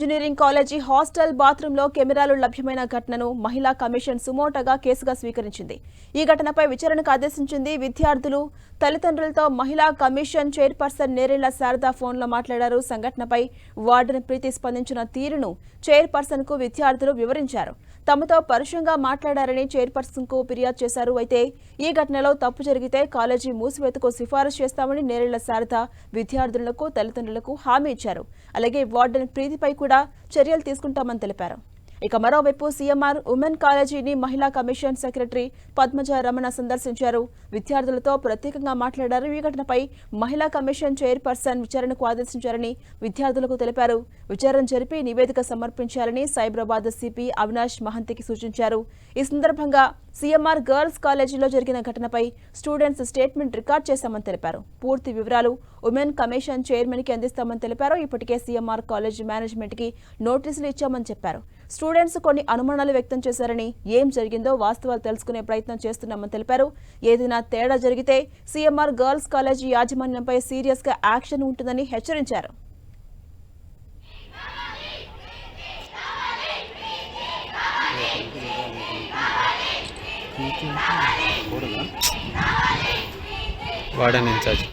Engineering college hostel బాత్రూంలో కెమెరాలు లభ్యమైన ఘటనను మహిళా కమిషన్ సుమోటోగా కేసుగా స్వీకరించింది. ఈ ఘటనపై విచారణకు ఆదేశించింది. విద్యార్థులు తల్లిదండ్రులతో మహిళా కమిషన్ చైర్పర్సన్ నేరేళ్ల శారద ఫోన్లో మాట్లాడారు. సంఘటనపై వార్డెన్ ప్రీతి స్పందించిన తీరును చైర్పర్సన్ కు విద్యార్థులు వివరించారు. తమతో పరుషంగా మాట్లాడారని చైర్పర్సన్ కు ఫిర్యాదు చేశారు. అయితే ఈ ఘటనలో తప్పు జరిగితే కాలేజీ మూసివేతకు సిఫారసు చేస్తామని నేరేళ్ల శారద విద్యార్థులకు తల్లిదండ్రులకు హామీ ఇచ్చారు. అలాగే వార్డెన్ ప్రీతిపై కూడా చర్యలు తీసుకుంటామని తెలిపారు. ఇక మరోవైపు సీఎంఆర్ ఉమెన్ కాలేజీని మహిళా కమిషన్ సెక్రటరీ పద్మజ రమణ సందర్శించారు. విద్యార్థులతో ప్రత్యేకంగా మాట్లాడారు. ఈ ఘటనపై మహిళా కమిషన్ చైర్పర్సన్ విచారణకు ఆదేశించారని విద్యార్థులకు తెలిపారు. విచారణ జరిపి నివేదిక సమర్పించాలని సైబరాబాద్ సిపి అవినాష్ మహంతికి సూచించారు. ఈ సందర్భంగా సీఎంఆర్ గర్ల్స్ కాలేజీలో జరిగిన ఘటనపై స్టూడెంట్స్ స్టేట్మెంట్ రికార్డ్ చేశామని తెలిపారు. పూర్తి వివరాలు ఉమెన్ కమిషన్ చైర్మన్ కి అందిస్తామని తెలిపారు. ఇప్పటికే సీఎంఆర్ కాలేజీ మేనేజ్మెంట్ కి నోటీసులు ఇచ్చామని చెప్పారు. స్టూడెంట్స్ కొన్ని అనుమానాలు వ్యక్తం చేశారని, ఏం జరిగిందో వాస్తవాలు తెలుసుకునే ప్రయత్నం చేస్తున్నామని తెలిపారు. ఏదైనా తేడా జరిగితే సీఎంఆర్ గర్ల్స్ కాలేజీ యాజమాన్యంపై సీరియస్ గా యాక్షన్ ఉంటుందని హెచ్చరించారు. Warden incharge